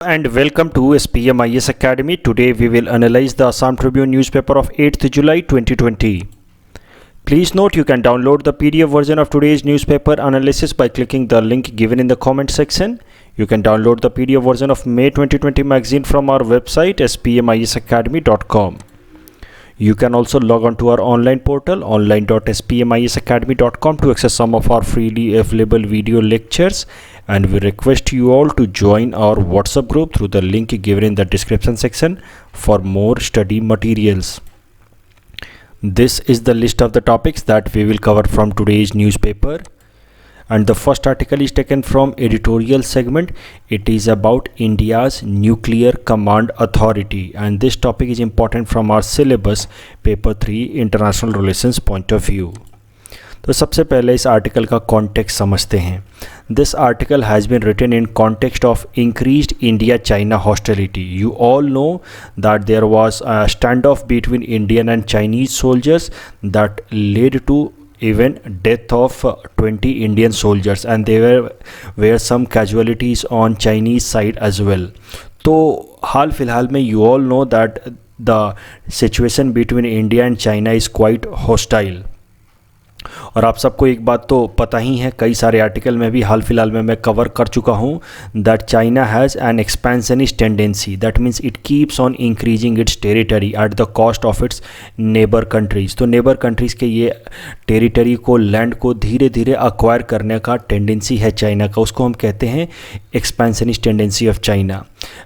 And welcome to SPMIS Academy. Today we will analyze the Assam Tribune newspaper of 8th July 2020. Please note you can download the PDF version of today's newspaper analysis by clicking the link given in the comment section. You can download the PDF version of May 2020 magazine from our website spmisacademy.com. You can also log on to our online portal online.spmisacademy.com to access some of our freely available video lectures, and we request you all to join our WhatsApp group through the link given in the description section for more study materials. This is the list of the topics that we will cover from today's newspaper. And the first article is taken from editorial segment. It is about India's Nuclear Command Authority, and this topic is important from our syllabus paper 3 international relations point of view. तो सबसे पहले इस article का context समझते हैं. This article has been written in context of increased India China hostility. You all know that there was a stand off between Indian and Chinese soldiers that led to even death of 20 Indian soldiers, and there were some casualties on Chinese side as well. तो हाल फिलहाल में you all know that the situation between India and China is quite hostile. और आप सबको एक बात तो पता ही है, कई सारे आर्टिकल में भी हाल फिलहाल में मैं कवर कर चुका हूँ, that China has an expansionist tendency. That means it keeps on increasing its territory at the cost of its neighbour countries. तो नेबर कंट्रीज़ के ये टेरिटरी को, लैंड को धीरे धीरे अक्वायर करने का टेंडेंसी है चाइना का, उसको हम कहते हैं expansionist tendency of China.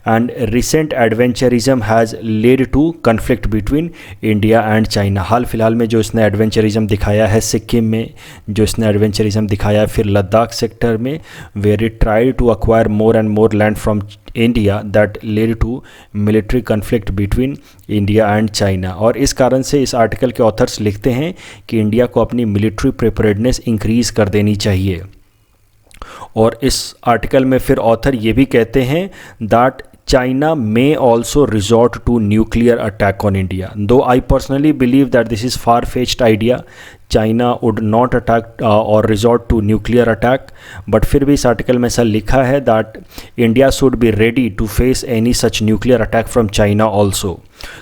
And recent adventurism has led to conflict between India and China. हाल फिलहाल में जो इसने एडवेंचरिज्म दिखाया है सिक्किम में, जो इसने एडवेंचरिज्म दिखाया है, फिर लद्दाख सेक्टर में where it try to acquire more and more land from India, that led to military conflict between India and China. और इस कारण से इस आर्टिकल के ऑथर्स लिखते हैं कि इंडिया को अपनी मिलिट्री प्रिपरेडनेस इंक्रीज़ कर देनी चाहिए. और इस आर्टिकल में फिर ऑथर ये भी कहते हैं that China may also resort to nuclear attack on India. Though I personally believe that this is far-fetched idea, China would not attack or resort to nuclear attack. But फिर भी इस article में ऐसा लिखा है that India should be ready to face any such nuclear attack from China also,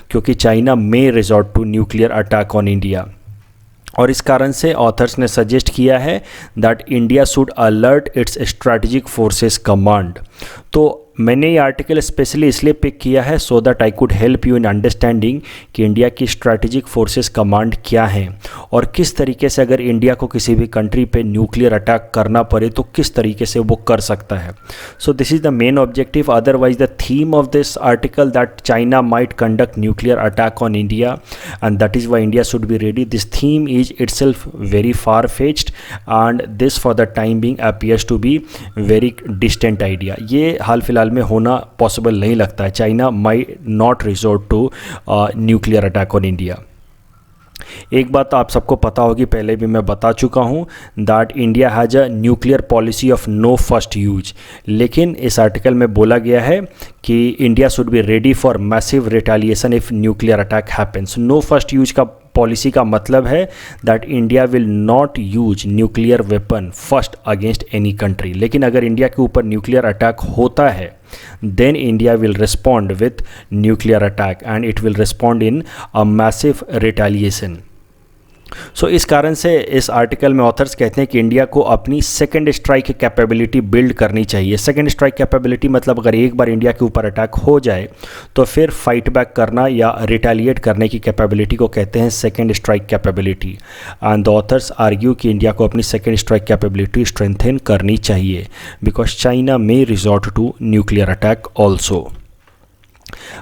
क्योंकि China may resort to nuclear attack on India. और इस कारण से ऑथर्स ने सजेस्ट किया है that India should alert it's strategic forces command. तो मैंने ये आर्टिकल स्पेशली इसलिए पिक किया है so that I could help you in understanding कि इंडिया की स्ट्रैटेजिक फोर्सेस कमांड क्या हैं और किस तरीके से अगर इंडिया को किसी भी कंट्री पे न्यूक्लियर अटैक करना पड़े तो किस तरीके से वो कर सकता है. So this is the main objective. Otherwise the theme of this article that China might conduct nuclear attack on India and that is why India should be ready, this theme is itself very far-fetched and this for the time being appears to be very distant idea. ये हाल फिलहाल में होना possible नहीं लगता है. China might not resort to nuclear attack on India. एक बात आप सबको पता होगी, पहले भी मैं बता चुका हूँ that India has a nuclear policy of no first use. लेकिन इस आर्टिकल में बोला गया है कि India should be ready for massive retaliation if nuclear attack happens. No first use का पॉलिसी का मतलब है that India will not use nuclear weapon first against any country. लेकिन अगर इंडिया के ऊपर न्यूक्लियर अटैक होता है then India will respond with nuclear attack and it will respond in a massive retaliation. सो इस कारण से इस आर्टिकल में ऑथर्स कहते हैं कि इंडिया को अपनी सेकेंड स्ट्राइक कैपेबिलिटी बिल्ड करनी चाहिए. सेकेंड स्ट्राइक कैपेबिलिटी मतलब अगर एक बार इंडिया के ऊपर अटैक हो जाए तो फिर फाइट बैक करना या रिटेलिएट करने की कैपेबिलिटी को कहते हैं second strike capability. And the authors argue कि इंडिया को अपनी सेकेंड स्ट्राइक कैपेबिलिटी स्ट्रेंथन करनी चाहिए because China may resort to nuclear attack also.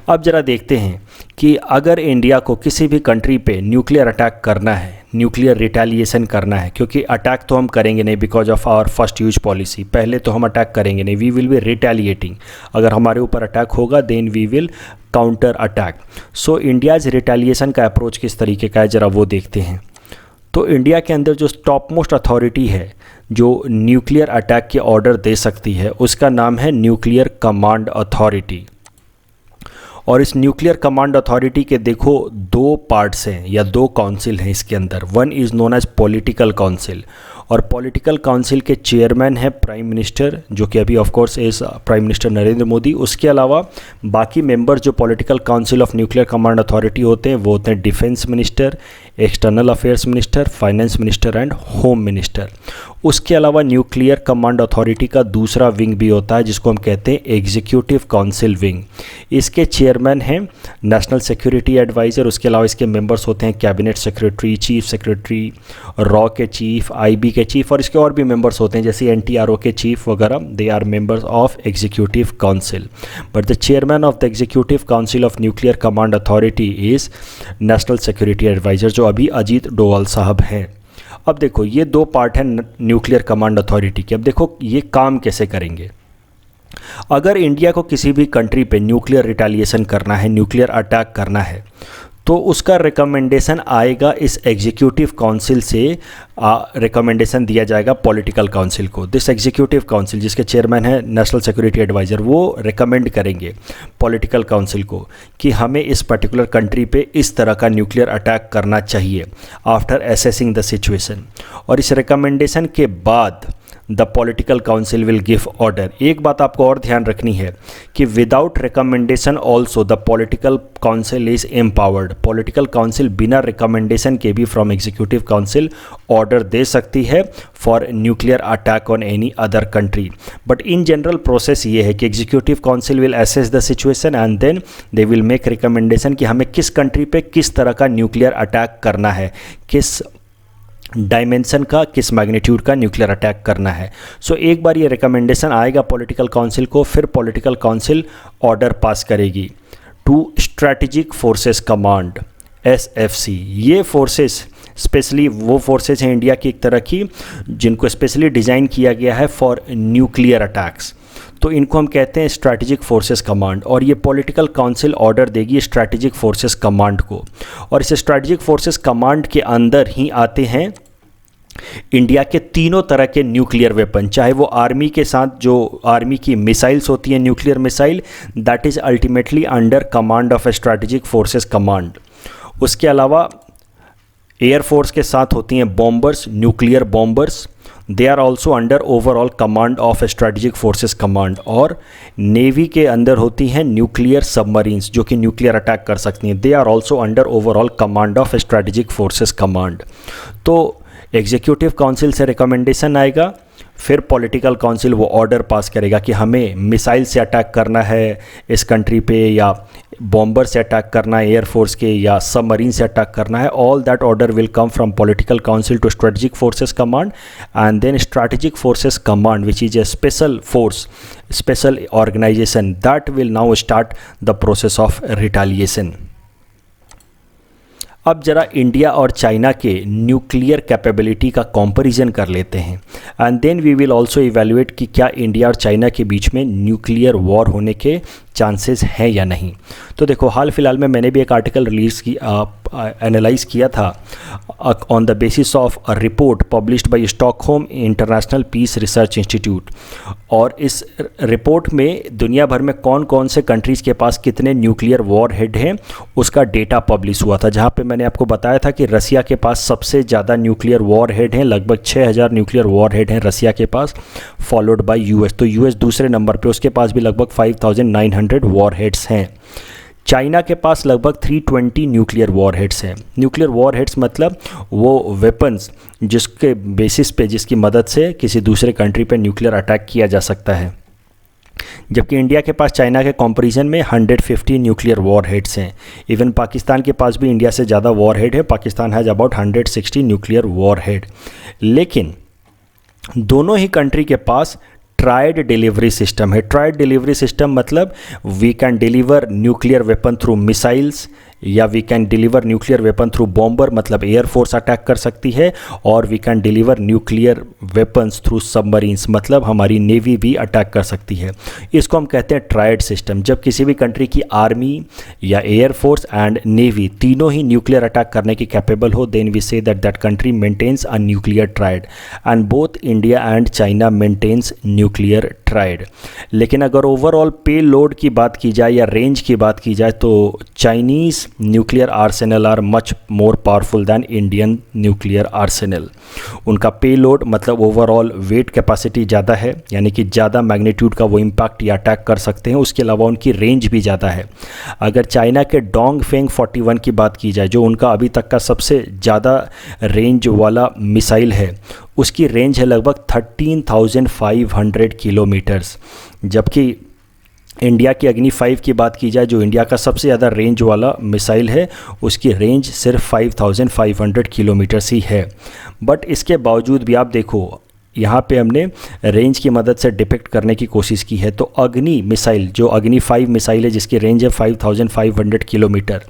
अब जरा देखते हैं कि अगर इंडिया को किसी भी कंट्री पे न्यूक्लियर अटैक करना है, न्यूक्लियर रिटेलिएशन करना है, क्योंकि अटैक तो हम करेंगे नहीं because of our first use policy, पहले तो हम अटैक करेंगे नहीं, वी विल बी रिटेलिएटिंग. अगर हमारे ऊपर अटैक होगा then we will counter attack. So India's retaliation का अप्रोच किस तरीके का है जरा वो देखते हैं. तो इंडिया के अंदर जो टॉप मोस्ट अथॉरिटी है जो न्यूक्लियर अटैक के ऑर्डर दे सकती है उसका नाम है न्यूक्लियर कमांड अथॉरिटी. और इस न्यूक्लियर कमांड अथॉरिटी के देखो दो पार्ट्स हैं या दो काउंसिल हैं इसके अंदर. One is known as political council और पॉलिटिकल काउंसिल के चेयरमैन है प्राइम मिनिस्टर, जो कि अभी of course is prime minister Narendra Modi. उसके अलावा बाकी मेंबर जो political council of nuclear command authority होते हैं वो होते हैं defence minister, external affairs minister, finance minister and home minister. उसके अलावा न्यूक्लियर कमांड अथॉरिटी का दूसरा विंग भी होता है जिसको हम कहते हैं एग्जीक्यूटिव काउंसिल विंग। इसके चेयरमैन हैं नेशनल सिक्योरिटी एडवाइज़र। उसके अलावा इसके मेंबर्स होते हैं cabinet secretary, chief secretary, raw के चीफ, आईबी के चीफ, और इसके और भी मेंबर्स होते हैं जैसे एनटीआरओ के चीफ वगैरह। They are members of executive council, but the chairman of the executive council of nuclear command authority is national security adviser, जो अभी अजीत डोवाल साहब हैं। अब देखो ये दो पार्ट हैं न्यूक्लियर कमांड अथॉरिटी के। अब देखो ये काम कैसे करेंगे। अगर इंडिया को किसी भी कंट्री पे न्यूक्लियर रिटेलिएशन करना है, न्यूक्लियर अटैक करना है, तो उसका रिकमेंडेशन आएगा इस एग्जीक्यूटिव काउंसिल से। रिकमेंडेशन दिया जाएगा पॉलिटिकल काउंसिल को। दिस एग्जीक्यूटिव काउंसिल जिसके चेयरमैन है नेशनल सिक्योरिटी एडवाइज़र, वो रिकमेंड करेंगे पॉलिटिकल काउंसिल को कि हमें इस पर्टिकुलर कंट्री पे इस तरह का न्यूक्लियर अटैक करना चाहिए आफ्टर असेसिंग द सिचुएशन। और इस रिकमेंडेशन के बाद the political council will give order. एक बात आपको और ध्यान रखनी है कि without recommendation also the political council is empowered. Political council बिना रिकमेंडेशन के भी फ्रॉम एग्जीक्यूटिव काउंसिल ऑर्डर दे सकती है for nuclear attack on any other country. But in general process ये है कि executive council will assess the situation and then they will make recommendation कि हमें किस कंट्री पे किस तरह का न्यूक्लियर अटैक करना है, किस डायमेंशन का, किस मैग्नीट्यूड का न्यूक्लियर अटैक करना है। सो एक बार ये रिकमेंडेशन आएगा पॉलिटिकल काउंसिल को, फिर पॉलिटिकल काउंसिल ऑर्डर पास करेगी to strategic forces command SFC। ये फोर्सेस स्पेशली वो फोर्सेस हैं इंडिया की एक तरह की जिनको स्पेशली डिज़ाइन किया गया है फॉर न्यूक्लियर अटैक्स, तो इनको हम कहते हैं स्ट्रैटेजिक फोर्सेस कमांड। और ये पॉलिटिकल काउंसिल ऑर्डर देगी स्ट्रैटेजिक फोर्सेस कमांड को, और इस स्ट्रैटेजिक फोर्सेस कमांड के अंदर ही आते हैं इंडिया के तीनों तरह के न्यूक्लियर वेपन, चाहे वो आर्मी के साथ जो आर्मी की मिसाइल्स होती हैं nuclear missile, that is ultimately under command of strategic forces command. उसके अलावा एयरफोर्स के साथ होती हैं bombers, nuclear bombers, they are also under overall command of strategic forces command. और नेवी के अंदर होती हैं न्यूक्लियर सबमरीन्स जो कि न्यूक्लियर अटैक कर सकती हैं, they are also under overall command of strategic forces command. तो एग्जीक्यूटिव काउंसिल से रिकमेंडेशन आएगा, फिर पॉलिटिकल काउंसिल वो ऑर्डर पास करेगा कि हमें मिसाइल से अटैक करना है इस कंट्री पे, या बॉम्बर से अटैक करना है एयरफोर्स के, या सबमरीन से अटैक करना है। All that order will come from political council to strategic forces command, and then strategic forces command which is a special force, special organisation, that will now start the process of retaliation. अब जरा India और China के nuclear capability का comparison कर लेते हैं, and then we will also evaluate कि क्या इंडिया और चाइना के बीच में न्यूक्लियर वॉर होने के चांसेस हैं या नहीं। तो देखो हाल फिलहाल में मैंने भी एक आर्टिकल रिलीज़ की एनालाइज किया था on the basis of a report published by Stockholm international peace research institute. और इस रिपोर्ट में दुनिया भर में कौन कौन से कंट्रीज़ के पास कितने न्यूक्लियर वॉर हेड हैं उसका डेटा पब्लिश हुआ था, जहाँ पे मैंने आपको बताया था कि रसिया के पास सबसे ज़्यादा न्यूक्लियर वॉर हेड हैं, लगभग 6000 न्यूक्लियर वॉर हेड हैं रसिया के पास, फॉलोड बाय यूएस। तो यूएस दूसरे नंबर पे, उसके पास भी लगभग 5900 वॉर हेड्स हैं। चाइना के पास लगभग 320 न्यूक्लियर वॉर हेड्स हैं। न्यूक्लियर वॉर हेड्स मतलब वो वेपन्स जिसके बेसिस पे, जिसकी मदद से किसी दूसरे कंट्री पे न्यूक्लियर अटैक किया जा सकता है। जबकि इंडिया के पास चाइना के कंपैरिजन में 150 न्यूक्लियर वॉर हेड्स हैं। इवन पाकिस्तान के पास भी इंडिया से ज़्यादा वॉर हेड है, Pakistan has about 160 nuclear warhead. लेकिन दोनों ही कंट्री के पास ट्राइड डिलीवरी सिस्टम है। ट्राइड डिलीवरी सिस्टम मतलब we can deliver nuclear weapon through missiles, या we can deliver nuclear weapon through bomber मतलब एयरफोर्स अटैक कर सकती है, और we can deliver nuclear weapons through submarines मतलब हमारी नेवी भी अटैक कर सकती है। इसको हम कहते हैं ट्राइड सिस्टम। जब किसी भी कंट्री की आर्मी या एयरफोर्स एंड नेवी तीनों ही न्यूक्लियर अटैक करने की कैपेबल हो, then we say that country maintains a nuclear triad, and both India and China maintains nuclear triad. लेकिन अगर ओवरऑल पे लोड की बात की जाए या रेंज की बात की जाए तो Chinese nuclear arsenal are much more powerful than Indian nuclear arsenal. उनका पेलोड मतलब ओवरऑल वेट कैपेसिटी ज़्यादा है, यानी कि ज़्यादा मैग्नीट्यूड का वो इम्पैक्ट या अटैक कर सकते हैं. उसके अलावा उनकी रेंज भी ज़्यादा है. अगर चाइना के डोंगफेंग 41 की बात की जाए, जो उनका अभी तक का सबसे ज़्यादा रेंज वाला मिसाइल है, उसकी रेंज है लगभग 13,500 किलोमीटर्स. जबकि इंडिया की अग्नि 5 की बात की जाए, जो इंडिया का सबसे ज़्यादा रेंज वाला मिसाइल है, उसकी रेंज सिर्फ 5,500 किलोमीटर्स ही है. बट इसके बावजूद भी आप देखो, यहाँ पे हमने रेंज की मदद से डिपिक्ट करने की कोशिश की है. तो अग्नि मिसाइल, जो अग्नि 5 मिसाइल है जिसकी रेंज है 5,500 किलोमीटर,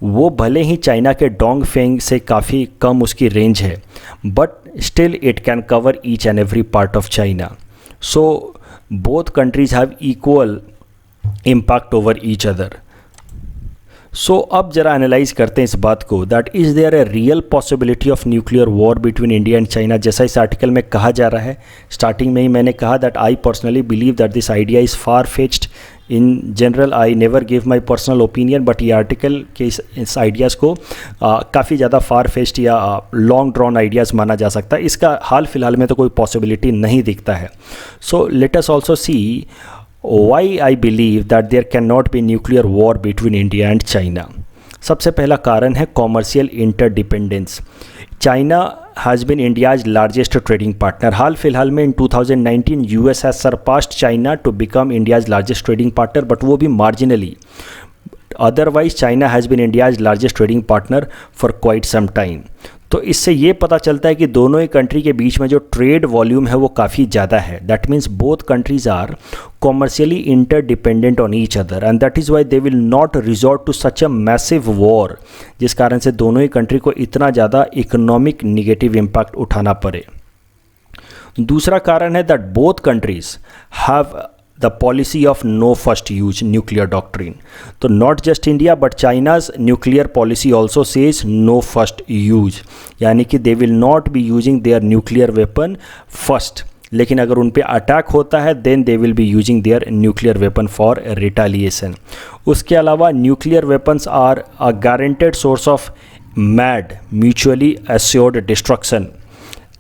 वो भले ही चाइना के डोंगफेंग से काफ़ी कम उसकी रेंज है, but still it can cover each and every part of China. So both countries have equal impact over each other. So अब जरा एनालाइज करते हैं इस बात को, that is there a real possibility of nuclear war between India and China. जैसा इस article में कहा जा रहा है, स्टार्टिंग में ही मैंने कहा that I personally believe that this idea is far fetched. In general I never give my personal opinion, but ये आर्टिकल के इस आइडियाज़ को काफ़ी ज़्यादा फार फेच्ड या लॉन्ग ड्रॉन आइडियाज़ माना जा सकता है. इसका हाल फिलहाल में तो कोई पॉसिबिलिटी नहीं दिखता है. So let us also see why I believe that there cannot be nuclear war between India and China. सबसे पहला कारण है commercial interdependence. China has been India's largest trading partner. हाल फिलहाल में in 2019 US has surpassed China to become India's largest trading partner, but वो भी मार्जिनली. Otherwise China has been India's largest trading partner for quite some time. तो इससे ये पता चलता है कि दोनों ही कंट्री के बीच में जो ट्रेड वॉल्यूम है वो काफ़ी ज़्यादा है. That means both countries are commercially interdependent on each other, and that is why they will not resort to such a massive war, जिस कारण से दोनों ही कंट्री को इतना ज़्यादा इकोनॉमिक निगेटिव इम्पैक्ट उठाना पड़े. दूसरा कारण है that both countries have the policy of no first use nuclear doctrine. So not just India but China's nuclear policy also says no first use, यानी कि they will not be using their nuclear weapon first. लेकिन अगर उन पे attack होता है then they will be using their nuclear weapon for retaliation. उसके अलावा nuclear weapons are a guaranteed source of MAD, mutually assured destruction.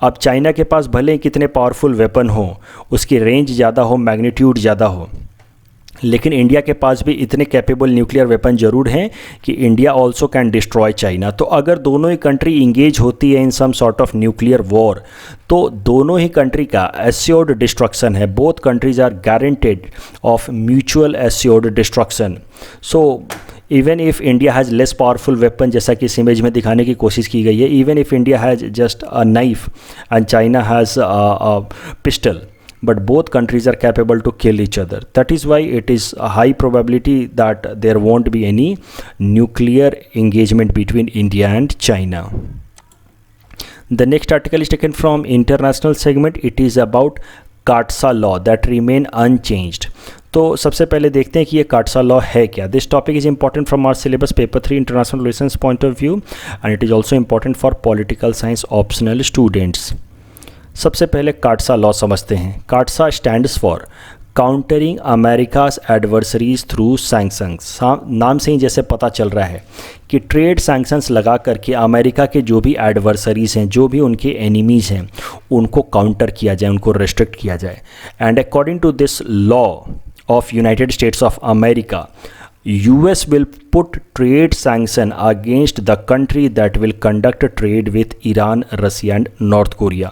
अब China के पास भले ही कितने पावरफुल वेपन हो, उसकी रेंज ज़्यादा हो, मैग्नीट्यूड ज़्यादा हो, लेकिन इंडिया के पास भी इतने कैपेबल न्यूक्लियर वेपन ज़रूर हैं कि India also can destroy China. तो अगर दोनों ही कंट्री इंगेज होती है in some sort of nuclear war, तो दोनों ही कंट्री का एश्योर्ड डिस्ट्रक्शन है. Both countries are guaranteed of mutual assured destruction. So even if India has less powerful weapon, जैसा कि इस इमेज में दिखाने की कोशिश की गई है, even if India has just a knife and China has a pistol, but both countries are capable to kill each other. That is why it is a high probability that there won't be any nuclear engagement between India and China. The next article is taken from international segment. It is about काटसा law that remain unchanged. तो सबसे पहले देखते हैं कि ये काटसा law है क्या. This topic is important from our syllabus paper 3 international relations point of view, and it is also important for political science optional students. सबसे पहले काटसा लॉ समझते हैं. CAATSA stands for countering America's adversaries through sanctions. नाम से ही जैसे पता चल रहा है कि ट्रेड सैंक्शंस लगा करके अमेरिका के जो भी एडवर्सरीज हैं, जो भी उनके एनिमीज़ हैं, उनको काउंटर किया जाए, उनको रेस्ट्रिक्ट किया जाए. And according to this law of United States of America, US will put trade sanction against the country that will conduct trade with Iran, Russia and North Korea.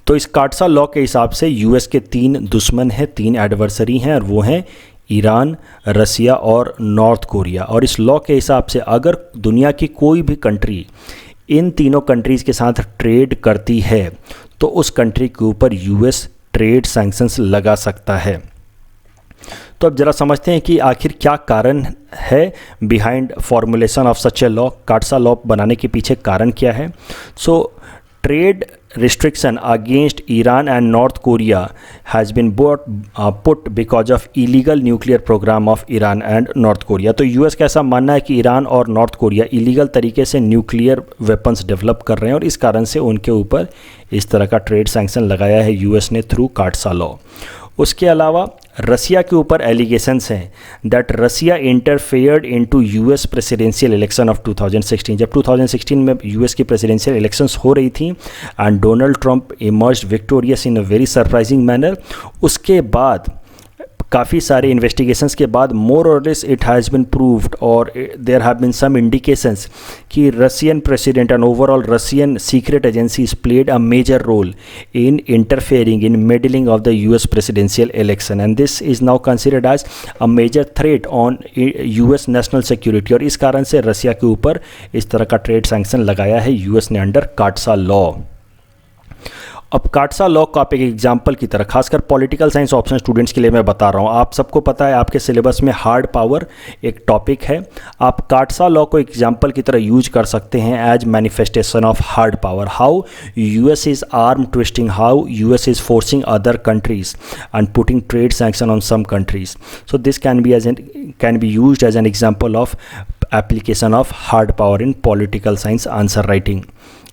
तो इस काटसा law के हिसाब से यूएस के 3 दुश्मन हैं, 3 एडवर्सरी हैं, और वो हैं ईरान, रसिया और नॉर्थ कोरिया. और इस लॉ के हिसाब से अगर दुनिया की कोई भी कंट्री इन तीनों कंट्रीज़ के साथ ट्रेड करती है, तो उस कंट्री के ऊपर यूएस ट्रेड सैंक्शंस लगा सकता है. तो अब ज़रा समझते हैं कि आखिर क्या कारण है behind formulation of such a law. काटसा law बनाने के पीछे कारण क्या है. सो trade restriction against Iran and North Korea has been put because of illegal nuclear program of Iran and North Korea. तो यूएस का ऐसा मानना है कि ईरान और नॉर्थ कोरिया इलीगल तरीके से न्यूक्लियर वेपन्स डेवलप कर रहे हैं, और इस कारण से उनके ऊपर इस तरह का ट्रेड सैंक्शन लगाया है यूएस ने थ्रू काटसा लॉ. उसके अलावा रसिया के ऊपर एलिगेशंस हैं that Russia interfered into US presidential election of 2016। जब 2016 में यूएस की प्रेसिडेंशियल इलेक्शंस हो रही थी and Donald Trump emerged victorious in a very surprising manner, उसके बाद काफ़ी सारे इन्वेस्टिगेशंस के बाद मोर और less it has been proved और there have been some indications कि Russian president and overall Russian secret agencies played a major role in interfering in meddling of the US presidential election, and this is now considered as a major threat on US national security. और इस कारण से रसिया के ऊपर इस तरह का trade sanction लगाया है यूएस ने अंडर काटसा लॉ। अब काटसा लॉ का आप एक एग्जाम्पल की तरह, खासकर पॉलिटिकल साइंस ऑप्शन स्टूडेंट्स के लिए मैं बता रहा हूँ, आप सबको पता है आपके सिलेबस में हार्ड पावर एक टॉपिक है, आप काटसा लॉ को एग्जाम्पल की तरह यूज कर सकते हैं as manifestation of hard power, how US is arm twisting, how US is forcing other countries and putting trade sanction on some countries. So this can be used as an example of application of hard power in political science answer writing.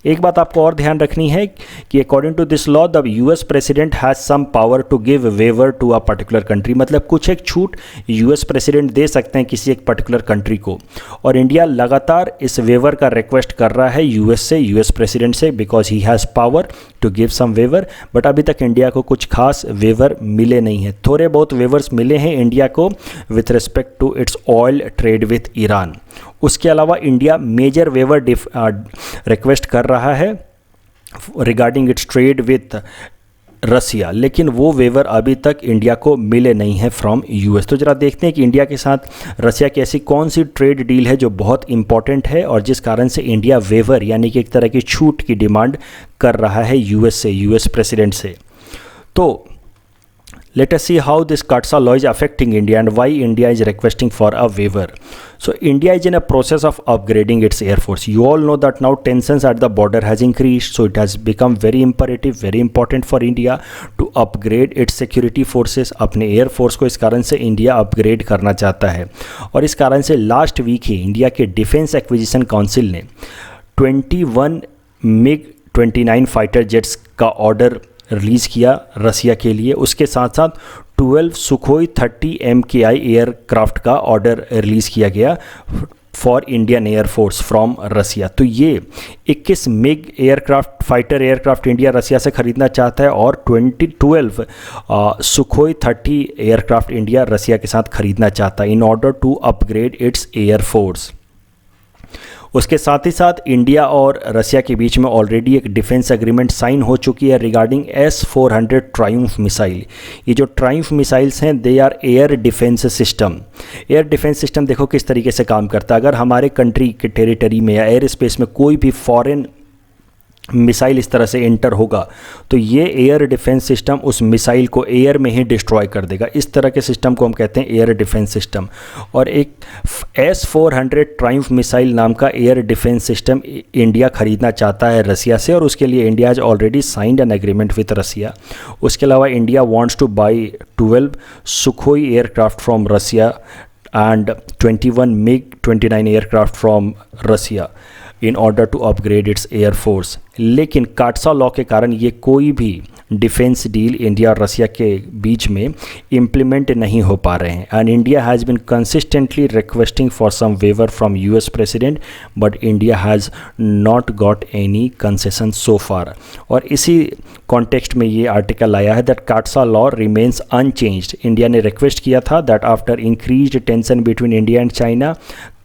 एक बात आपको और ध्यान रखनी है कि according to this law the US president has some power to give waiver to a particular country, मतलब कुछ एक छूट यूएस प्रेसिडेंट दे सकते हैं किसी एक पर्टिकुलर कंट्री को, और इंडिया लगातार इस वेवर का रिक्वेस्ट कर रहा है यूएस प्रेसिडेंट से because he has power to give some waiver, but अभी तक इंडिया को कुछ खास वेवर मिले नहीं हैं। थोड़े बहुत वेवर्स मिले हैं इंडिया को with respect to its oil trade with Iran. उसके अलावा इंडिया मेजर वेवर रिक्वेस्ट कर रहा है regarding its trade with Russia, लेकिन वो वेवर अभी तक इंडिया को मिले नहीं है फ्रॉम यूएस। तो जरा देखते हैं कि इंडिया के साथ रसिया की ऐसी कौन सी ट्रेड डील है जो बहुत इंपॉर्टेंट है और जिस कारण से इंडिया वेवर यानी कि एक तरह की छूट की डिमांड कर रहा है यूएस प्रेसिडेंट से। तो let us see how this CAATSA law is affecting India and why India is requesting for a waiver. So India is in a process of upgrading its air force. You all know that now tensions at the border has increased, so it has become very imperative, very important for India to upgrade its security forces. अपने air force को इस कारण से India upgrade करना चाहता है, और इस कारण से लास्ट वीक ही इंडिया के डिफेंस एक्विजिशन काउंसिल ने 21 MiG-29 फाइटर जेट्स का ऑर्डर रिलीज़ किया रसिया के लिए। उसके साथ साथ 12 सुखोई 30 MKI एयरक्राफ्ट का ऑर्डर रिलीज़ किया गया for Indian air force from Russia. तो ये 21 MiG aircraft fighter aircraft India Russia से ख़रीदना चाहता है और 12 सुखोई 30 एयरक्राफ्ट इंडिया रसिया के साथ ख़रीदना चाहता है in order to upgrade its air force. उसके साथ ही साथ इंडिया और रसिया के बीच में ऑलरेडी एक डिफेंस एग्रीमेंट साइन हो चुकी है रिगार्डिंग S-400 ट्रायम्फ मिसाइल। ये जो ट्रायम्फ मिसाइल्स हैं they are air defence system. Air defence system देखो किस तरीके से काम करता है। अगर हमारे कंट्री के टेरिटरी में या एयर स्पेस में कोई भी फॉरेन मिसाइल इस तरह से एंटर होगा तो ये एयर डिफेंस सिस्टम उस मिसाइल को एयर में ही डिस्ट्रॉय कर देगा। इस तरह के सिस्टम को हम कहते हैं एयर डिफेंस सिस्टम। और एक S-400 ट्रायम्फ मिसाइल नाम का एयर डिफेंस सिस्टम इंडिया ख़रीदना चाहता है रसिया से, और उसके लिए India has already signed an agreement with Russia. उसके अलावा India wants to buy 12 Sukhoi aircraft from Russia and 21 MiG-29 aircraft from Russia in order to upgrade its air force. लेकिन काटसा लॉ के कारण ये कोई भी डिफेंस डील इंडिया और रसिया के बीच में इम्प्लीमेंट नहीं हो पा रहे हैं, and India has been consistently requesting for some waiver from US president but India has not got any concession so far. और इसी कॉन्टेक्स्ट में ये आर्टिकल आया है that CAATSA law remains unchanged. India ने रिक्वेस्ट किया था that after increased tension between India and China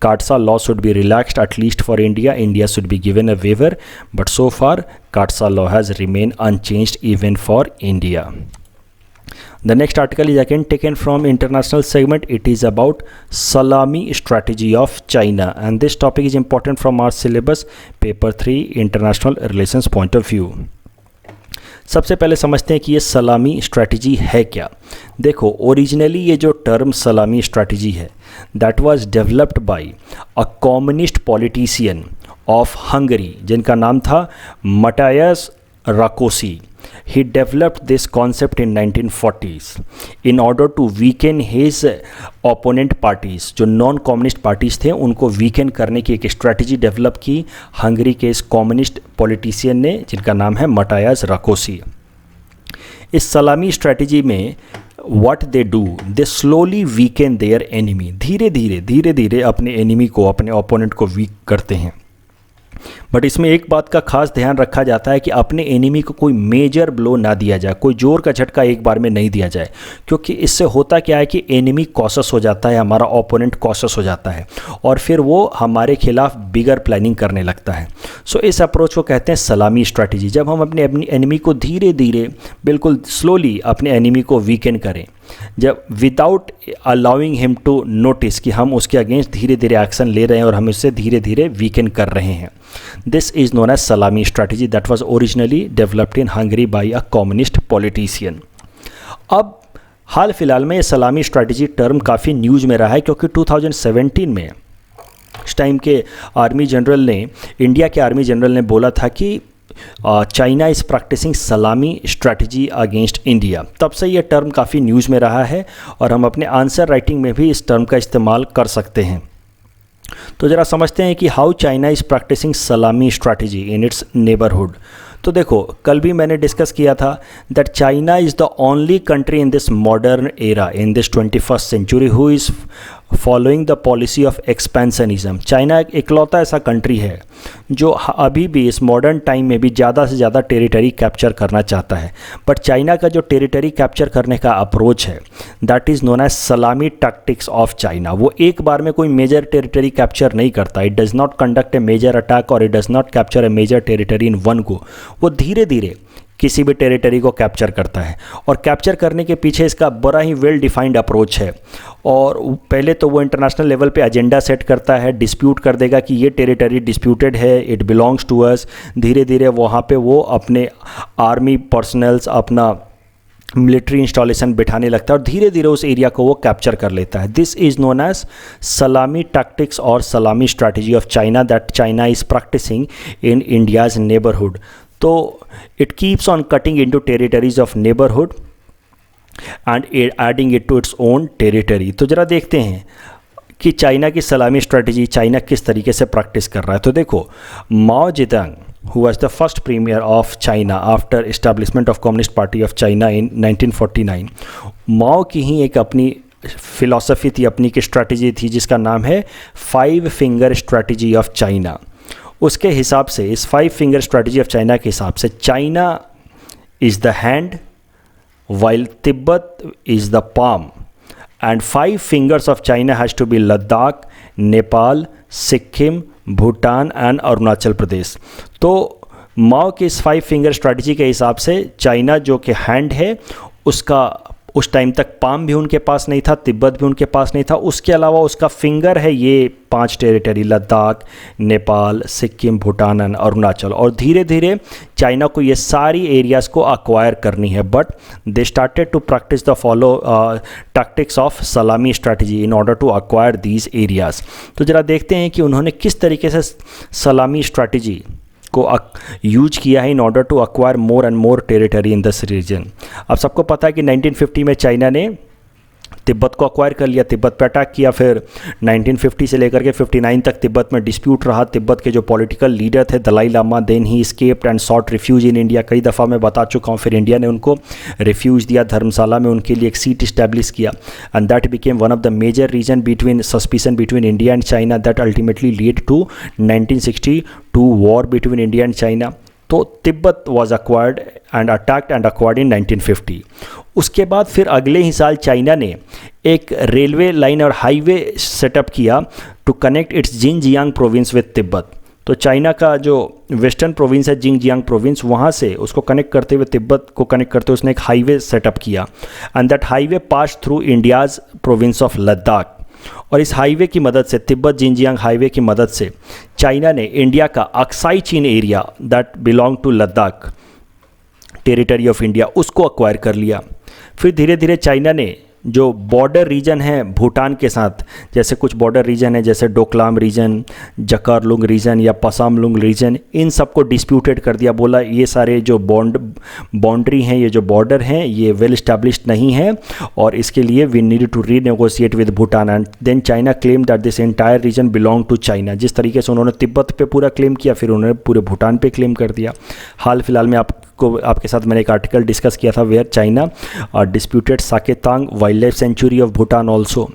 CAATSA law should be relaxed at least for India. India should be given a waiver, but so far CAATSA law has remained unchanged even for India. The next article is again taken from international segment. It is about salami strategy of China, and this topic is important from our syllabus paper 3 international relations point of view. सबसे पहले समझते हैं कि ये सलामी strategy है क्या। देखो ओरिजिनली ये जो टर्म सलामी स्ट्रैटेजी है that was developed by a communist politician of Hungary जिनका नाम था मटायस राकोसी। He developed this concept in 1940s in order to weaken his opponent parties। जो नॉन कम्युनिस्ट पार्टीज थे उनको वीकन करने की एक स्ट्रैटेजी डेवलप की हंगरी के इस कम्युनिस्ट पॉलिटिशियन ने जिनका नाम है मटायस राकोसी। इस सलामी स्ट्रैटेजी में what they do, they slowly weaken their enemy, धीरे धीरे अपने एनिमी को, अपने ओपोनेंट को वीक करते हैं। बट इसमें एक बात का खास ध्यान रखा जाता है कि अपने एनिमी को कोई मेजर ब्लो ना दिया जाए, कोई जोर का झटका एक बार में नहीं दिया जाए, क्योंकि इससे होता क्या है कि एनिमी कॉशस हो जाता है, हमारा ओपोनेंट कॉशस हो जाता है और फिर वो हमारे खिलाफ बिगर प्लानिंग करने लगता है। सो इस अप्रोच को कहते हैं सलामी स्ट्रैटेजी। जब हम अपने एनिमी को धीरे धीरे, बिल्कुल स्लोली अपने एनिमी को वीकन करें, जब without allowing him to notice कि हम उसके अगेंस्ट धीरे धीरे एक्शन ले रहे हैं और हम उससे धीरे धीरे वीकन कर रहे हैं। This is known as salami strategy that was originally developed in Hungary by a communist politician. अब हाल फिलहाल में ये सलामी स्ट्रैटेजी टर्म काफ़ी न्यूज़ में रहा है, क्योंकि 2017 में इस टाइम के आर्मी जनरल ने, इंडिया के आर्मी जनरल ने बोला था कि China is practising salami strategy against India. तब से ये टर्म काफ़ी न्यूज़ में रहा है और हम अपने आंसर राइटिंग में भी इस टर्म का इस्तेमाल कर सकते हैं। तो ज़रा समझते हैं कि how China is practising salami strategy in its neighbourhood. तो देखो, कल भी मैंने डिस्कस किया था that China is the only country in this modern era, in this 21st century, who is following the policy of expansionism. China एक इकलौता ऐसा कंट्री है जो अभी भी इस मॉडर्न टाइम में भी ज़्यादा से ज़्यादा टेरिटरी कैप्चर करना चाहता है। बट चाइना का जो टेरिटरी कैप्चर करने का अप्रोच है that is known as salami tactics of China. वो एक बार में कोई मेजर टेरिटरी कैप्चर नहीं करता। It does not conduct a major attack और it does not capture a major territory in one go. वो धीरे धीरे किसी भी टेरिटरी को कैप्चर करता है और कैप्चर करने के पीछे इसका बड़ा ही वेल डिफाइंड अप्रोच है। और पहले तो वो इंटरनेशनल लेवल पे एजेंडा सेट करता है, डिस्प्यूट कर देगा कि ये टेरिटरी डिस्प्यूटेड है, इट बिलोंग्स टू अस। धीरे धीरे वहाँ पे वो अपने आर्मी पर्सनल्स, अपना मिलिट्री इंस्टॉलेशन बिठाने लगता है और धीरे धीरे उस एरिया को वो कैप्चर कर लेता है। This is known as salami tactics और salami strategy of China that China is practising in India's neighbourhood. तो it keeps on cutting into territories of neighborhood and adding it to its own territory। तो ज़रा देखते हैं कि China की सलामी strategy China किस तरीके से प्रैक्टिस कर रहा है। तो देखो, माओ जेडंग who was the first premier of China after establishment of Communist Party of China in 1949, माओ की ही एक अपनी फिलॉसफी थी, अपनी की स्ट्रैटेजी थी जिसका नाम है 5 फिंगर स्ट्रैटेजी ऑफ चाइना। उसके हिसाब से, इस 5 फिंगर स्ट्रैटेजी ऑफ चाइना के हिसाब से, China is the hand while Tibet is the palm and 5 fingers of China has to be Ladakh, Nepal, Sikkim, Bhutan and Arunachal Pradesh. तो माओ की इस 5 फिंगर स्ट्रैटेजी के हिसाब से चाइना जो कि हैंड है, उसका उस टाइम तक पाम भी उनके पास नहीं था, तिब्बत भी उनके पास नहीं था। उसके अलावा उसका फिंगर है ये 5 टेरिटरी, लद्दाख, नेपाल, सिक्किम, भूटान एंड अरुणाचल। और धीरे धीरे चाइना को ये सारी एरियाज़ को अक्वायर करनी है। But they started to practice the follow tactics of salami strategy in order to acquire these areas. तो ज़रा देखते हैं कि उन्होंने किस तरीके से सलामी स्ट्रैटेजी को यूज किया है in order to acquire more and more territory in this region. अब सबको पता है कि 1950 में चाइना ने तिब्बत को अक्वायर कर लिया, तिब्बत पे अटैक किया। फिर 1950 से लेकर के 59 तक तिब्बत में डिस्प्यूट रहा। तिब्बत के जो पॉलिटिकल लीडर थे Dalai Lama, then he escaped and sought refuge in India. कई दफ़ा मैं बता चुका हूँ। फिर इंडिया ने उनको रिफ्यूज दिया, धर्मशाला में उनके लिए एक सीट इस्टेब्लिश किया and that became one of the major reason between suspicion between India and China that ultimately lead to 1962 war between India and China. तो Tibet was acquired and attacked and acquired in 1950। उसके बाद फिर अगले ही साल China ने एक railway line और highway setup किया to connect its Xinjiang province with Tibet. तो चाइना का जो वेस्टर्न प्रोविंस है जिनजियांग प्रोविंस, वहाँ से उसको कनेक्ट करते हुए, तिब्बत को कनेक्ट करते हुए उसने एक हाईवे सेटअप किया and that highway pass through India's province of Ladakh. और इस हाईवे की मदद से, तिब्बत जिनजियांग हाईवे की मदद से, चाइना ने इंडिया का Aksai Chin area that belong to Ladakh territory of India, उसको अक्वायर कर लिया। फिर धीरे धीरे चाइना ने जो बॉर्डर रीजन है भूटान के साथ, जैसे कुछ बॉर्डर रीजन है जैसे डोकलाम रीजन, जकारलुंग रीजन या पसामलुंग रीजन, इन सबको डिस्प्यूटेड कर दिया। बोला ये सारे जो बाउंड्री हैं, ये जो बॉर्डर हैं, ये वेल इस्टेब्लिश्ड नहीं है और इसके लिए we need to renegotiate with Bhutan. And then China claim that this entire region belong to China. जिस तरीके से उन्होंने तिब्बत पे पूरा क्लेम किया, फिर उन्होंने पूरे भूटान पे क्लेम कर दिया। हाल फिलहाल में आप को आपके साथ मैंने एक आर्टिकल डिस्कस किया था, where China disputed Sakteng wildlife sanctuary of Bhutan also.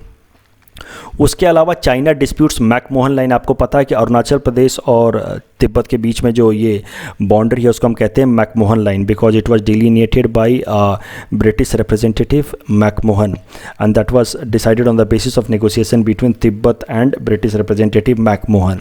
उसके अलावा चाइना डिस्प्यूट्स मैकमोहन लाइन। आपको पता है कि अरुणाचल प्रदेश और तिब्बत के बीच में जो ये बाउंड्री है उसको हम कहते हैं McMahon line, because it was delineated by British representative McMahon and that was decided on the basis of negotiation between Tibet and British representative McMahon.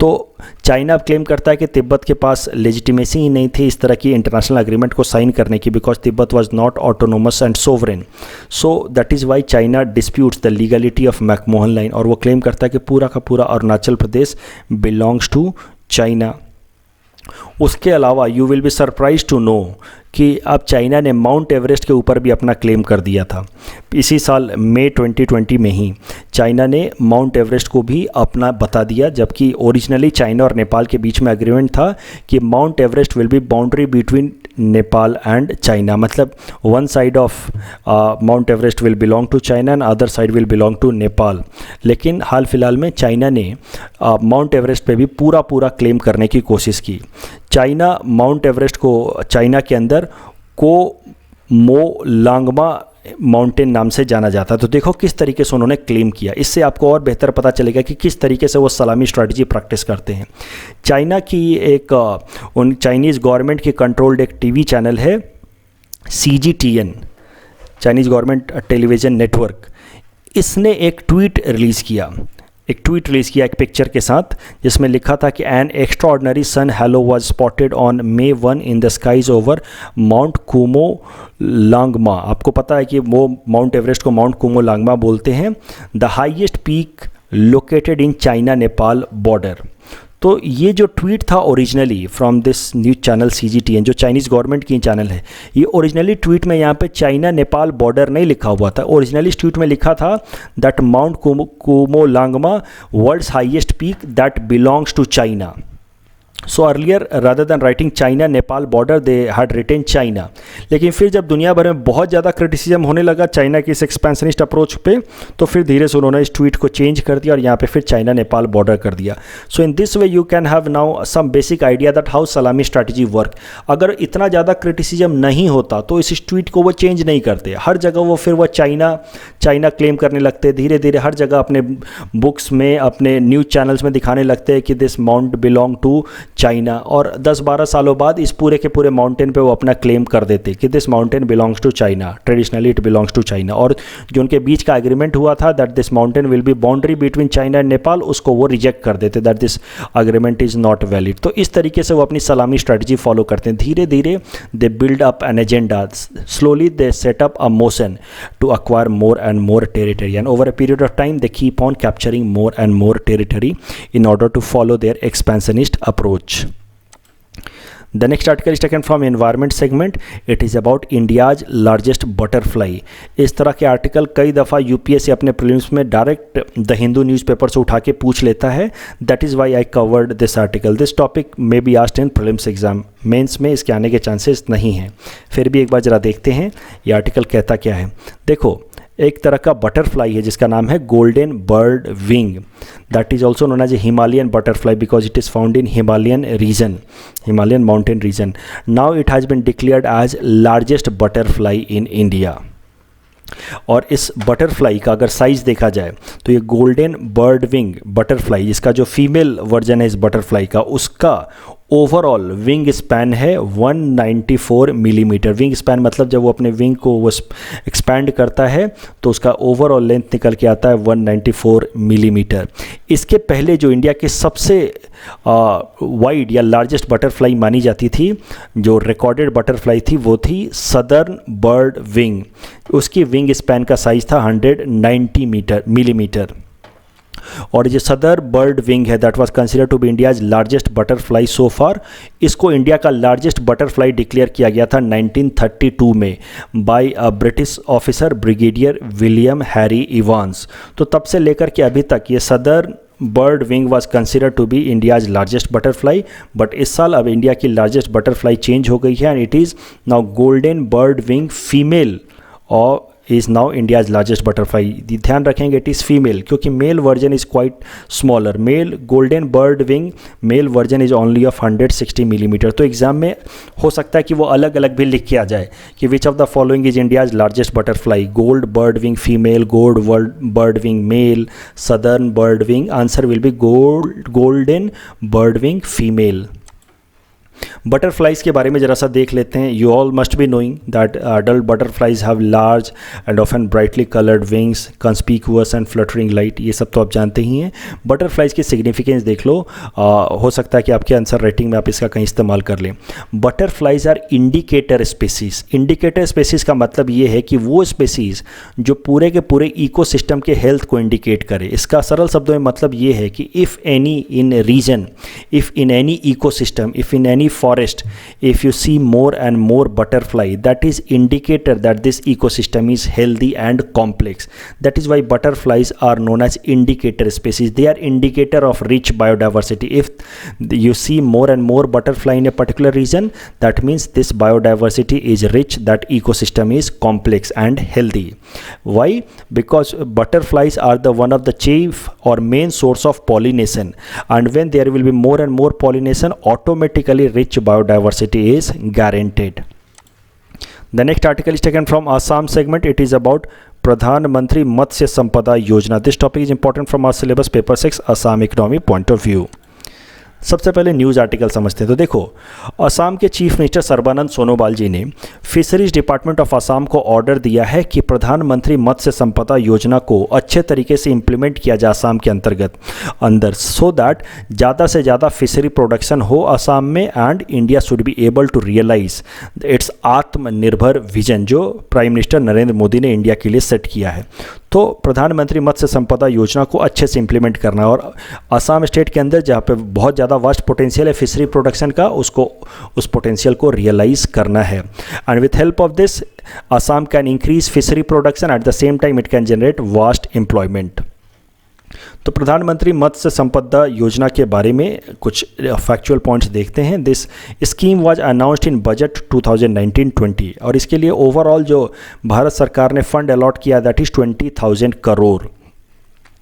तो चाइना अब क्लेम करता है कि तिब्बत के पास लेजिटिमेसी ही नहीं थी इस तरह की इंटरनेशनल एग्रीमेंट को साइन करने की, because Tibet was not autonomous and sovereign. So that is why China disputes the legality of McMahon line, और वो क्लेम करता है कि पूरा का पूरा Arunachal Pradesh belongs to China. उसके अलावा you will be surprise to know कि अब चाइना ने माउंट एवरेस्ट के ऊपर भी अपना क्लेम कर दिया था। इसी साल मई 2020 में ही चाइना ने माउंट एवरेस्ट को भी अपना बता दिया, जबकि ओरिजिनली चाइना और नेपाल के बीच में एग्रीमेंट था कि mount Everest will be boundary between Nepal and China, मतलब one side of mount Everest will belong to China and other side will belong to Nepal. लेकिन हाल फिलहाल में चाइना ने माउंट एवरेस्ट पे भी पूरा क्लेम करने की कोशिश की। चाइना माउंट एवरेस्ट को चाइना के अंदर कोमोलांगमा माउंटेन नाम से जाना जाता है। तो देखो किस तरीके से उन्होंने क्लेम किया, इससे आपको और बेहतर पता चलेगा कि किस तरीके से वो सलामी स्ट्रैटेजी प्रैक्टिस करते हैं। चाइना की एक उन चाइनीज़ गवर्नमेंट की कंट्रोल्ड एक टीवी चैनल है CGTN, Chinese government television network. इसने एक ट्वीट रिलीज़ किया एक पिक्चर के साथ, जिसमें लिखा था कि an extraordinary sun halo was spotted on May 1 in the skies over mount Qomolangma. आपको पता है कि वो माउंट एवरेस्ट को माउंट कुमोलांगमा बोलते हैं, the highest peak located in China Nepal border. तो ये जो ट्वीट था originally from this news channel CGTN, जो चाइनीज़ गवर्नमेंट की चैनल है, ये ओरिजिनली ट्वीट में यहाँ पे चाइना नेपाल बॉर्डर नहीं लिखा हुआ था। ओरिजिनली इस ट्वीट में लिखा था that mount Qomolangma world's highest peak that belongs to China. So earlier rather than writing China Nepal border they had written China. लेकिन फिर जब दुनिया भर में बहुत ज़्यादा क्रिटिसिज्म होने लगा चाइना की इस एक्सपेंशनिस्ट अप्रोच पे, तो फिर धीरे से उन्होंने इस ट्वीट को चेंज कर दिया और यहाँ पे फिर चाइना नेपाल बॉर्डर कर दिया। So in this way you can have now some basic idea that how salami strategy work. अगर इतना ज़्यादा क्रिटिसिज्म नहीं होता तो इस ट्वीट को वो चेंज नहीं करते, हर जगह वो फिर वो चाइना क्लेम करने लगते, धीरे धीरे हर जगह अपने बुक्स में अपने न्यूज़ चैनल्स में दिखाने लगते हैं कि this mount belong to China, और 10-12 सालों बाद इस पूरे के पूरे माउंटेन पे वो अपना क्लेम कर देते कि this mountain belongs to China, traditionally it belongs to China. और जो उनके बीच का एग्रीमेंट हुआ था that this mountain will be boundary between China and Nepal, उसको वो रिजेक्ट कर देते that this agreement is not valid. तो इस तरीके से वो अपनी सलामी स्ट्रैटेजी फॉलो करते हैं। धीरे धीरे they build up an agenda, slowly they set up a motion to acquire more and more territory, and over a period of time they keep on capturing more and more territory in order to follow their expansionist approach. The next article is taken from environment segment. It is about India's largest butterfly. इस तरह के article कई दफ़ा UPSC अपने prelims में direct the Hindu newspaper से उठा के पूछ लेता है। That is why I covered this article. This topic may be asked in prelims exam. Mains में इसके आने के चांसेस नहीं हैं। फिर भी एक बार ज़रा देखते हैं ये आर्टिकल कहता क्या है। देखो, एक तरह का बटरफ्लाई है जिसका नाम है golden bird wing, that is also known as a Himalayan butterfly because it is found in Himalayan mountain region. Now it has been declared as largest butterfly in India. और इस बटरफ्लाई का अगर साइज़ देखा जाए तो ये गोल्डन बर्ड विंग बटरफ्लाई, जिसका जो फीमेल वर्जन है इस बटरफ्लाई का, उसका ओवरऑल विंग स्पैन है 194 मिलीमीटर। विंग स्पैन मतलब जब वो अपने विंग को वो एक्सपैंड करता है तो उसका ओवरऑल लेंथ निकल के आता है 194 मिलीमीटर। इसके पहले जो इंडिया के सबसे वाइड या लार्जेस्ट बटरफ्लाई मानी जाती थी, जो रिकॉर्डेड बटरफ्लाई थी, वो थी सदर्न बर्ड विंग। उसकी विंग स्पैन का साइज़ था 190 मिलीमीटर। और ये सदर बर्ड विंग है that was consider to be India's largest butterfly so far. इसको इंडिया का लार्जेस्ट बटरफ्लाई डिक्लेयर किया गया था 1932 में by a British officer brigadier William Harry Evans. तो तब से लेकर के अभी तक ये southern bird wing was consider to be India's largest butterfly, but इस साल अब इंडिया की लार्जेस्ट बटरफ्लाई चेंज हो गई है and it is now golden bird wing female और is now India's largest butterfly. ध्यान रखेंगे इट इज़ फीमेल, क्योंकि male version is quite smaller. Male golden bird wing male version is only of 160 millimetre. तो exam में हो सकता है कि वो अलग अलग भी लिख के आ जाए कि which of the following is India's largest butterfly, gold bird wing female, gold bird wing male, southern bird wing. Answer will be golden bird wing female. Butterflies के बारे में ज़रा सा देख लेते हैं। You all must be knowing that adult butterflies have large and often brightly coloured wings, conspicuous and fluttering light. ये सब तो आप जानते ही हैं। बटरफ्लाइज की सिग्निफिकेंस देख लो, हो सकता है कि आपके आंसर राइटिंग में आप इसका कहीं इस्तेमाल कर लें। Butterflies are indicator species. Indicator species का मतलब ये है कि वो स्पेसीज जो पूरे के पूरे इकोसिस्टम के हेल्थ को इंडिकेट करे। इसका सरल शब्दों में मतलब ये है कि if any in region, if in any ecosystem, if in any forest, if you see more and more butterfly, that is indicator that this ecosystem is healthy and complex. That is why butterflies are known as indicator species. They are indicator of rich biodiversity. If you see more and more butterfly in a particular region, that means this biodiversity is rich, that ecosystem is complex and healthy. Why? Because butterflies are the one of the chief or main source of pollination, and when there will be more and more pollination, automatically rich biodiversity is guaranteed. The next article is taken from Assam segment. It is about Pradhan Mantri Matsya Sampada Yojana. This topic is important from our syllabus paper 6 Assam economy point of view. सबसे पहले news article समझते हैं। तो देखो, असम के chief minister Sarbananda Sonowal जी ने fisheries department of Assam को order दिया है कि प्रधानमंत्री मत्स्य संपदा योजना को अच्छे तरीके से इंप्लीमेंट किया जाए असम के अंदर, सो दैट ज़्यादा से ज़्यादा फिशरी प्रोडक्शन हो असम में, and India should be able to realise its Atmanirbhar vision जो प्राइम मिनिस्टर नरेंद्र मोदी ने इंडिया के लिए सेट किया है। तो प्रधानमंत्री मत्स्य संपदा योजना को अच्छे से इंप्लीमेंट करना है, और असम स्टेट के अंदर जहाँ पे बहुत ज़्यादा वास्ट पोटेंशियल है फिशरी प्रोडक्शन का, उसको उस पोटेंशियल को रियलाइज़ करना है। And with help of this Assam can increase fishery production, at the same time it can generate vast employment. तो प्रधानमंत्री मत्स्य संपदा योजना के बारे में कुछ फैक्चुअल पॉइंट्स देखते हैं। This scheme was announced in budget 2019-20, और इसके लिए ओवरऑल जो भारत सरकार ने फंड अलॉट किया that is 20,000 crore,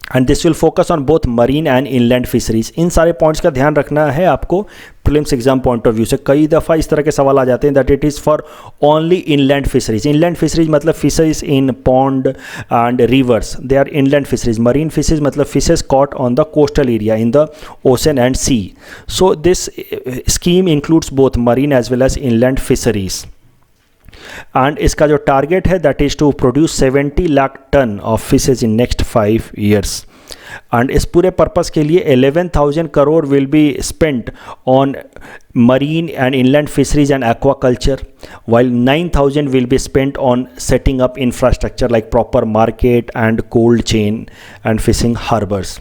and this will focus on both marine and inland fisheries. इन सारे पॉइंट्स का ध्यान रखना है आपको prelims exam point of view से। कई दफ़ा इस तरह के सवाल आ जाते हैं that it is for only inland fisheries. Inland fisheries मतलब fisheries in pond and rivers, they are inland fisheries. Marine fisheries मतलब fishes caught on the coastal area in the ocean and sea. So this scheme includes both marine as well as inland fisheries, and इसका जो target है that is to produce 70 lakh tonne of fishes in next 5 years। And इस पूरे purpose के लिए 11,000 crore will be spent on marine and inland fisheries and aquaculture, while 9,000 will be spent on setting up infrastructure like proper market and cold chain and fishing harbors.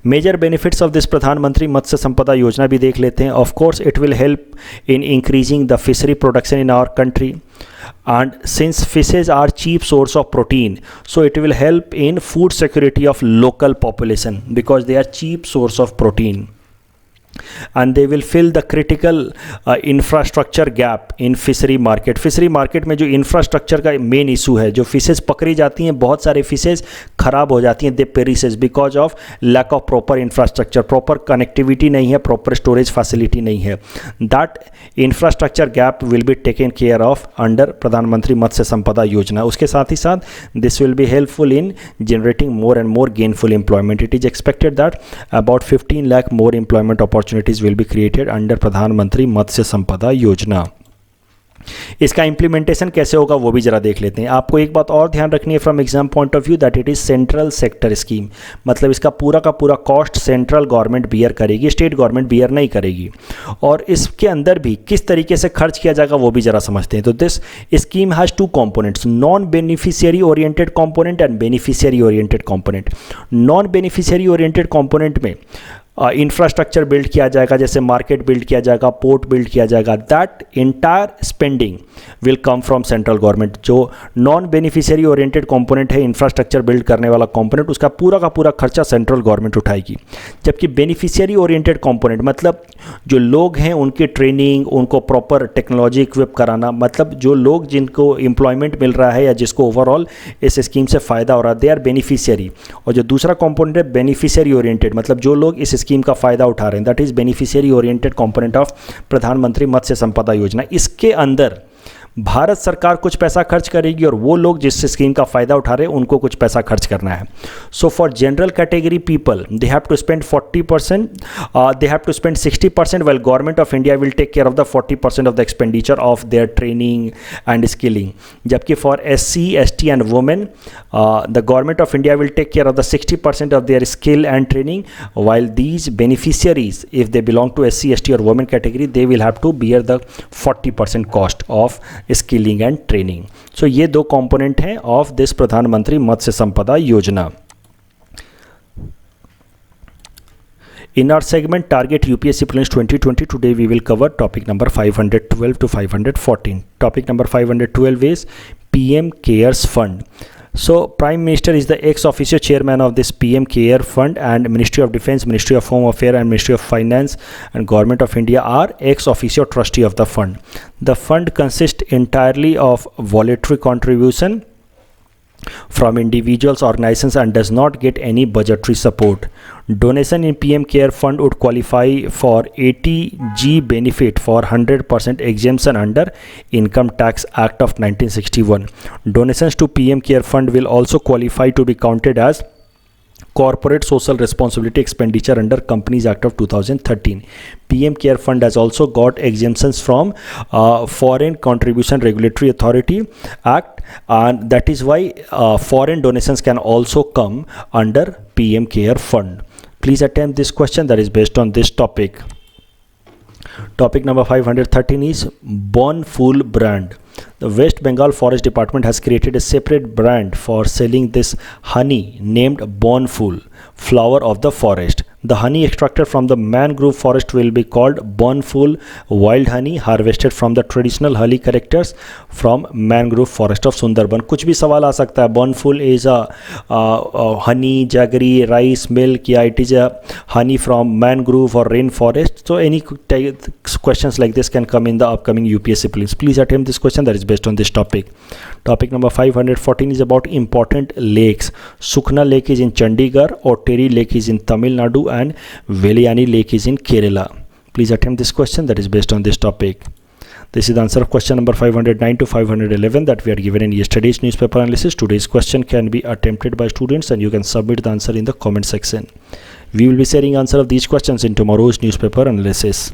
Major benefits of this Pradhan Mantri Matsya Sampada Yojana भी देख लेते हैं। Of course it will help in increasing the fishery production in our country, and since fishes are cheap source of protein, so it will help in food security of local population because they are cheap source of protein, and they will fill the critical infrastructure gap in fishery market. Fishery market में जो infrastructure का main issue है, जो fishes पकड़ी जाती हैं, बहुत सारे फिशेज ख़राब हो जाती हैं, they perishes because of lack of proper infrastructure, proper connectivity नहीं है, प्रॉपर स्टोरेज फैसिलिटी नहीं है। That infrastructure gap will be taken care of under Pradhan Mantri Matsya Sampada Yojana. उसके साथ ही साथ this will be helpful in generating more and more gainful employment. It is expected that about 15 lakh more employment opportunities will be created under प्रधानमंत्री मत्स्य संपदा योजना। इसका implementation कैसे होगा वो भी जरा देख लेते हैं। आपको एक बात और ध्यान रखनी है from exam point of view that it is central sector scheme, मतलब इसका पूरा का पूरा कॉस्ट सेंट्रल गवर्नमेंट बियर करेगी, स्टेट गवर्नमेंट बियर नहीं करेगी। और इसके अंदर भी किस तरीके से खर्च किया जाएगा वो भी जरा समझते हैं। तो this scheme has 2 components, non beneficiary oriented component and beneficiary oriented component. Non beneficiary oriented component में इंफ्रास्ट्रक्चर बिल्ड किया जाएगा, जैसे मार्केट बिल्ड किया जाएगा, पोर्ट बिल्ड किया जाएगा, that entire spending will come from central government. जो नॉन बेनिफिशियरी ओरिएंटेड कंपोनेंट है, इंफ्रास्ट्रक्चर बिल्ड करने वाला कंपोनेंट, उसका पूरा का पूरा खर्चा सेंट्रल गवर्नमेंट उठाएगी। जबकि बेनिफिशियरी ओरिएंटेड कंपोनेंट मतलब जो लोग हैं उनकी ट्रेनिंग, उनको प्रॉपर टेक्नोलॉजी इक्विप कराना, मतलब जो लोग जिनको एम्प्लॉयमेंट मिल रहा है या जिसको ओवरऑल इस स्कीम से फ़ायदा हो रहा है, दे आर बेनिफिशियरी। और जो दूसरा कंपोनेंट है बेनिफिशियरी ओरिएंटेड, मतलब जो लोग इस स्कीम का फ़ायदा उठा रहे हैं, that is beneficiary oriented component of प्रधानमंत्री मत्स्य संपदा योजना। इसके अंदर भारत सरकार कुछ पैसा खर्च करेगी और वो लोग जिस स्कीम का फ़ायदा उठा रहे हैं उनको कुछ पैसा खर्च करना है। So for general category people they have to spend 40%, they have to spend 60%, while government of India will take care of the 40% of the expenditure of their training and skilling. जबकि for SC, ST and women the government of India will take care of the 60% of their skill and training, while these beneficiaries, if they belong to SC, ST or women category, they will have to bear the 40% cost of skilling and training. So ये दो component हैं of this Pradhan Mantri Matsya Sampada योजना। In our segment Target UPSC Prelims 2020, today we will cover topic number 512 to 514. Topic number 512 is PM CARES Fund. So Prime Minister is the ex officio chairman of this PM CARE Fund, and Ministry of Defense, Ministry of Home Affairs and Ministry of Finance and Government of India are ex officio trustee of the fund. The fund consists entirely of voluntary contribution from individuals, organizations and does not get any budgetary support. Donation in PM CARE Fund would qualify for 80G benefit for 100% exemption under Income Tax Act of 1961. Donations to PM CARE Fund will also qualify to be counted as corporate social responsibility expenditure under Companies Act of 2013. PM CARE Fund has also got exemptions from Foreign Contribution Regulatory Authority Act, and that is why foreign donations can also come under PM CARE Fund. Please attempt this question that is based on this topic. Topic number 513 is Bonful brand. The West Bengal Forest Department has created a separate brand for selling this honey named Bonful, flower of the forest. The honey extracted from the mangrove forest will be called Bonful wild honey, harvested from the traditional honey collectors from mangrove forest of Sundarban. कुछ भी सवाल आ सकता है. Bonful is a honey, jaggery, rice, milk, yeah, it is a honey from mangrove or rainforest. So any questions like this can come in the upcoming UPSC prelims. Please attempt this question that is based on this topic. Topic number 514 is about important lakes. Sukhna Lake is in Chandigarh, Otteri Lake is in Tamil Nadu, and Veliani Lake is in Kerala. Please attempt this question that is based on this topic. This is the answer of question number 509 to 511 that we are given in yesterday's newspaper analysis. Today's question can be attempted by students and you can submit the answer in the comment section. We will be sharing answer of these questions in tomorrow's newspaper analysis.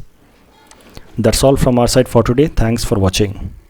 That's all from our side for today. Thanks for watching.